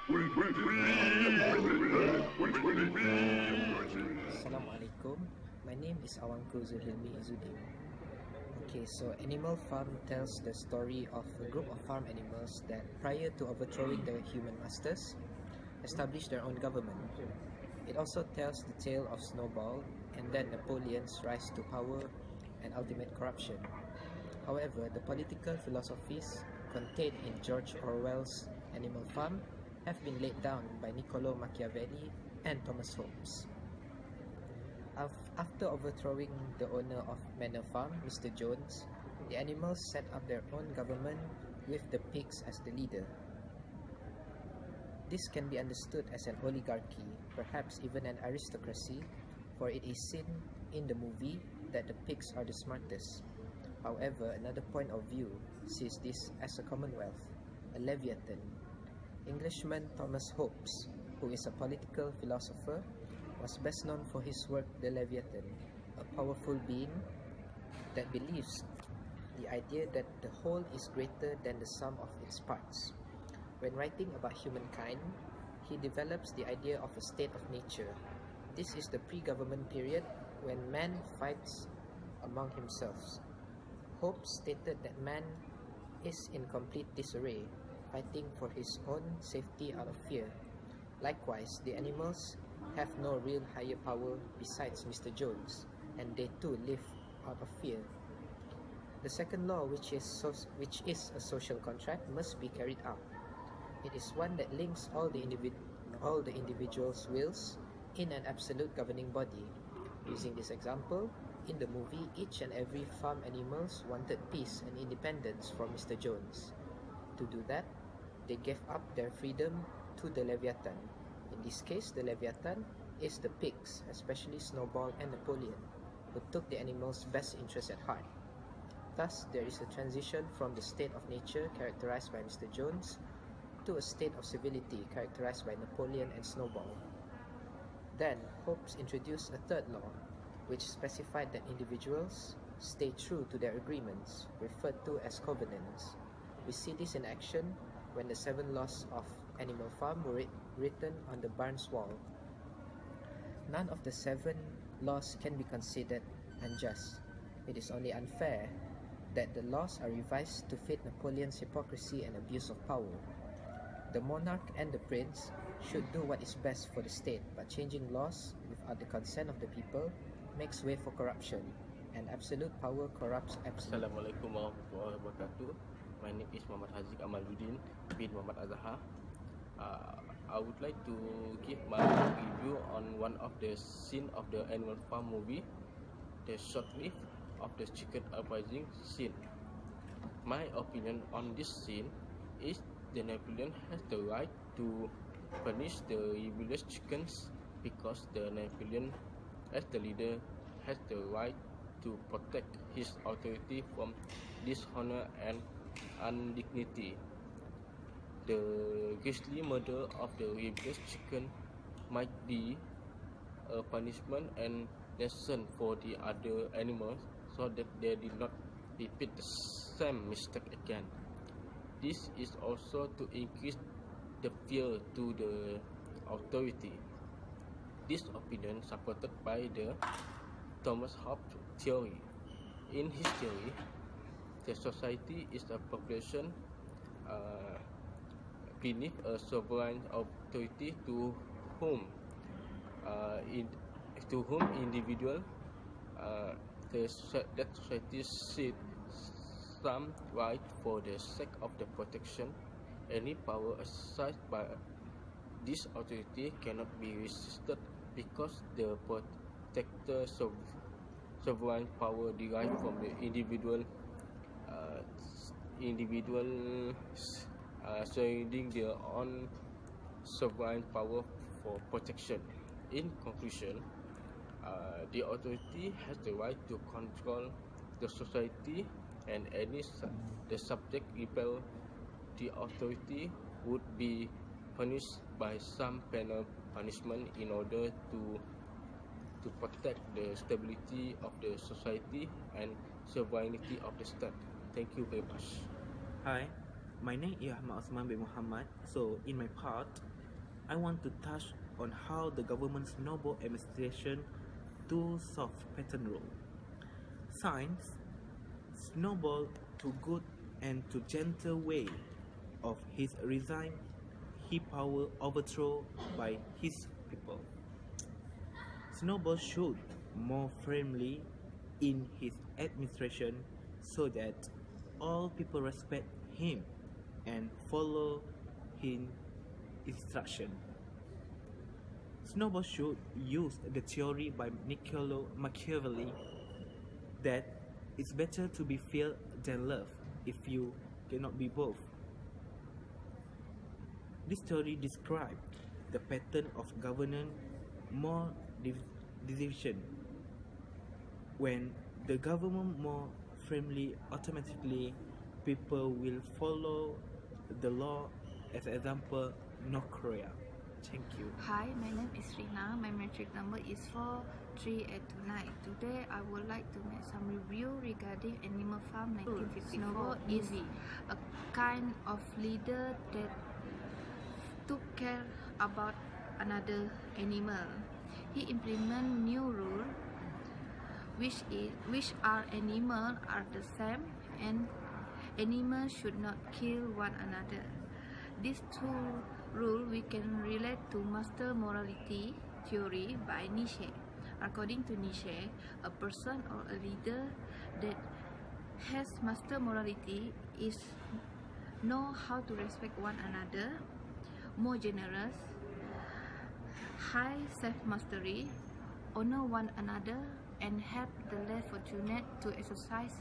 Assalamualaikum. My name is Awangku Zulhilmi Izzuddin. Okay, so Animal Farm tells the story of a group of farm animals that, prior to overthrowing their human masters, established their own government. It also tells the tale of Snowball and then Napoleon's rise to power and ultimate corruption. However, the political philosophies contained in George Orwell's Animal Farm have been laid down by Niccolo Machiavelli and Thomas Hobbes. After overthrowing the owner of Manor Farm, Mr. Jones, the animals set up their own government with the pigs as the leader. This can be understood as an oligarchy, perhaps even an aristocracy, for it is seen in the movie that the pigs are the smartest. However, another point of view sees this as a commonwealth, a leviathan. Englishman Thomas Hobbes, who is a political philosopher, was best known for his work The Leviathan, a powerful being that believes the idea that the whole is greater than the sum of its parts. When writing about humankind, he develops the idea of a state of nature. This is the pre-government period when man fights among himself. Hobbes stated that man is in complete disarray, fighting for his own safety out of fear. Likewise, the animals have no real higher power besides Mr. Jones, and they too live out of fear. The second law, which is a social contract, must be carried out. It is one that links all the individuals' wills in an absolute governing body. Using this example, in the movie, each and every farm animals wanted peace and independence from Mr. Jones. To do that, they gave up their freedom to the Leviathan. In this case, the Leviathan is the pigs, especially Snowball and Napoleon, who took the animals' best interests at heart. Thus, there is a transition from the state of nature characterized by Mr. Jones to a state of civility characterized by Napoleon and Snowball. Then, Hobbes introduced a third law, which specified that individuals stay true to their agreements, referred to as covenants. We see this in action when the 7 laws of Animal Farm were written on the barn's wall. None of the 7 laws can be considered unjust. It is only unfair that the laws are revised to fit Napoleon's hypocrisy and abuse of power. The monarch and the prince should do what is best for the state, but changing laws without the consent of the people makes way for corruption, and absolute power corrupts absolute. Assalamualaikum warahmatullahi wabarakatuh. My name is Muhammad Haziq Amaluddin bin Muhammad Azhar. I would like to give my review on one of the scene of the Animal Farm movie, the short clip of the chicken uprising scene. My opinion on this scene is the Napoleon has the right to punish the rebellious chickens because the Napoleon, as the leader, has the right to protect his authority from dishonor and indignity. The grisly murder of the rebellious chicken might be a punishment and lesson for the other animals so that they did not repeat the same mistake again. This is also to increase the fear to the authority. This opinion supported by the Thomas Hobbes theory. In his theory, the society is a population beneath a sovereign authority to whom individual that society seeks some right for the sake of the protection. Any power exercised by this authority cannot be resisted because the protector sovereign power derived from the individual surrendering their own sovereign power for protection. In conclusion, the authority has the right to control the society, and the subject rebel the authority would be punished by some penal punishment in order to protect the stability of the society and sovereignty of the state. Thank you very much. Hi, my name is Ahmad Osman bin Muhammad. So in my part, I want to touch on how the government's noble administration to soft pattern rule. Science snowball to good and to gentle way of his resign he power overthrow by his people. Snowball should more firmly in his administration so that all people respect him and follow his instruction. Snowball should use the theory by Niccolo Machiavelli that it's better to be feared than loved if you cannot be both. This theory describes the pattern of governance more division. When the government more firmly, automatically people will follow the law. As example, North Korea. Thank you. Hi, my name is Rina. My metric number is 43829. Today, I would like to make some review regarding Animal Farm 1954 Snowball is a kind of leader that took care about another animal. He implement new rule which are animal are the same and animals should not kill one another. These two rules we can relate to master morality theory by Nietzsche. According to Nietzsche, a person or a leader that has master morality is know how to respect one another, more generous, high self-mastery, honor one another, and help the less fortunate to exercise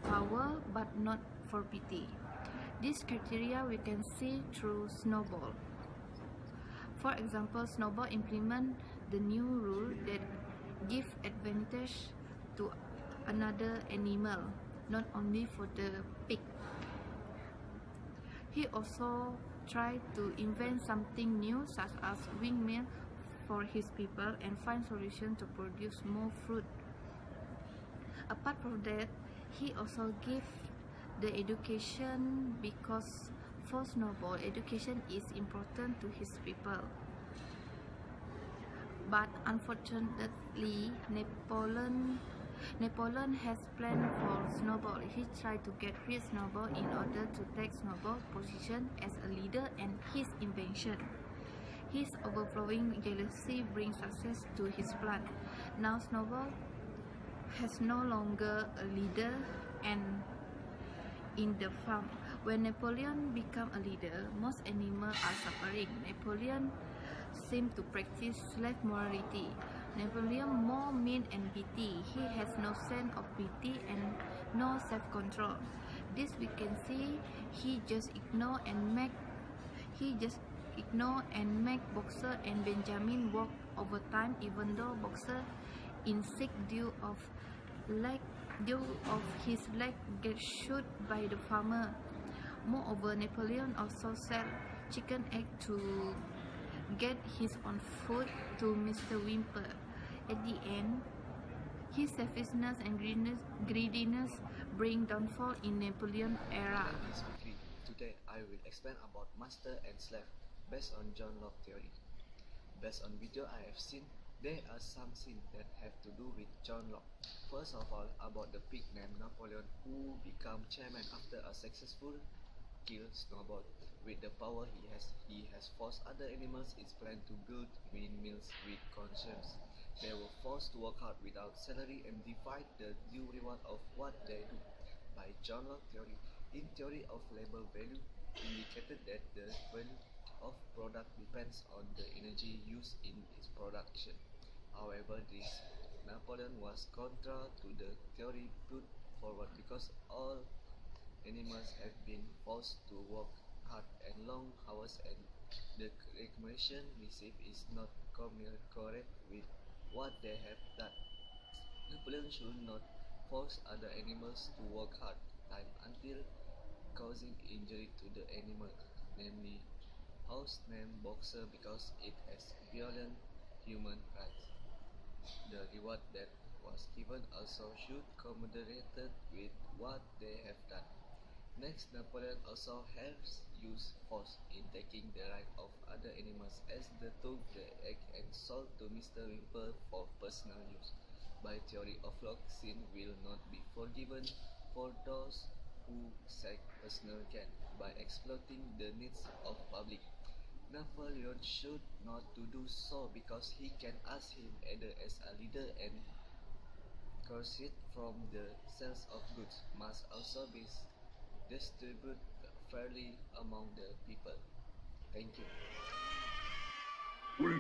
power but not for pity. These criteria we can see through Snowball. For example, Snowball implement the new rule that give advantage to another animal, not only for the pig. He also tried to invent something new such as windmill for his people and find solutions to produce more fruit. Apart from that, he also gave the education because for Snowball, education is important to his people. But unfortunately, Napoleon has planned for Snowball. He tried to get rid of Snowball in order to take Snowball's position as a leader and his invention. His overflowing jealousy brings success to his plan. Now Snowball has no longer a leader and in the farm. When Napoleon became a leader, most animals are suffering. Napoleon seemed to practice slave morality. Napoleon more mean and petty. He has no sense of pity and no self-control. This we can see. He just ignore and make Boxer and Benjamin work overtime, even though Boxer in sick due of his leg get shot by the farmer. Moreover, Napoleon also sell chicken egg to get his own food to Mr. Wimper. At the end, his selfishness and greediness bring downfall in Napoleon era. Today I will explain about master and slave based on John Locke theory. Based on video I have seen, there are some scenes that have to do with John Locke. First of all, about the pig named Napoleon who became chairman after a successful kill Snowball. With the power he has forced other animals its plan to build windmills with conscience. They were forced to work hard without salary and divide the due reward of what they do. By John Locke theory, in theory of labor value, indicated that the value of product depends on the energy used in its production. However, this Napoleon was contra to the theory put forward because all animals have been forced to work hard and long hours and the recognition received is not correct with what they have done. Napoleon should not force other animals to work hard time until causing injury to the animal, namely horse named Boxer because it has violent human rights. The reward that was given also should commoderated with what they have done. Next, Napoleon also has used force in taking the right of other animals as they took the egg and sold to Mr. Wimple for personal use. By theory of lock, sin will not be forgiven for those who seek personal gain by exploiting the needs of public. Napoleon should not to do so because he can ask him either as a leader and proceeds from the sales of goods must also be distributed fairly among the people. Thank you. When